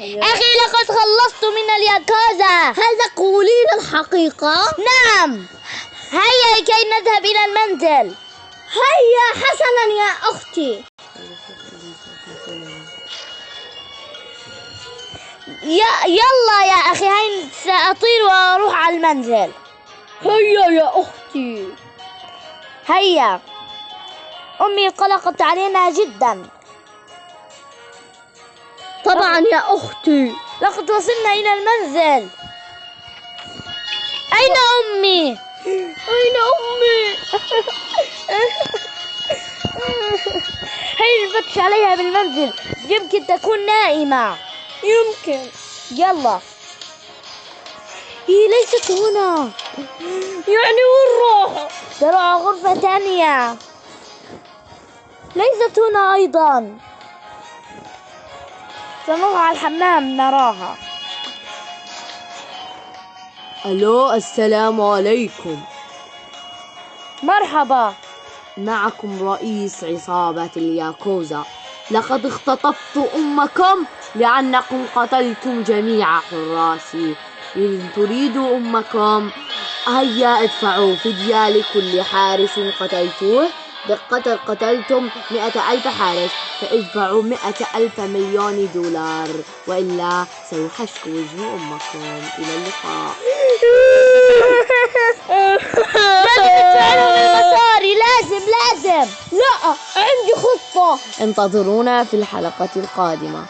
أخي لقد خلصت من الياكوزا. هل تقولين الحقيقة؟ نعم. هيا كي نذهب إلى المنزل. هيا حسنا يا أختي. يلا يا أخي، هاي سأطير وأروح على المنزل. هيا يا أختي. هيا. أمي قلقت علينا جدا. طبعا يا أختي. لقد وصلنا إلى المنزل. أين أمي؟ أين أمي؟ هيا نفتش عليها بالمنزل، يمكن تكون نائمة. يمكن. يلا. هي ليست هنا. يعني وين راحت؟ تروح غرفة ثانية. ليست هنا أيضا. سنروح على الحمام نراها. ألو، السلام عليكم. مرحبا. معكم رئيس عصابة الياكوزا. لقد اختطفت أمكم لأنكم قتلتم جميع حراسي. إن تريدوا أمكم هيا ادفعوا فدية لكل حارس قتلتوه. قتلتم 100,000 حارس، فادفعوا 100,000 مليون دولار، وإلا سيحشك وجه أمكم. إلى اللقاء. لازم تدفعلهم المصاري. لازم. لا، عندي خطة. انتظرونا في الحلقة القادمة.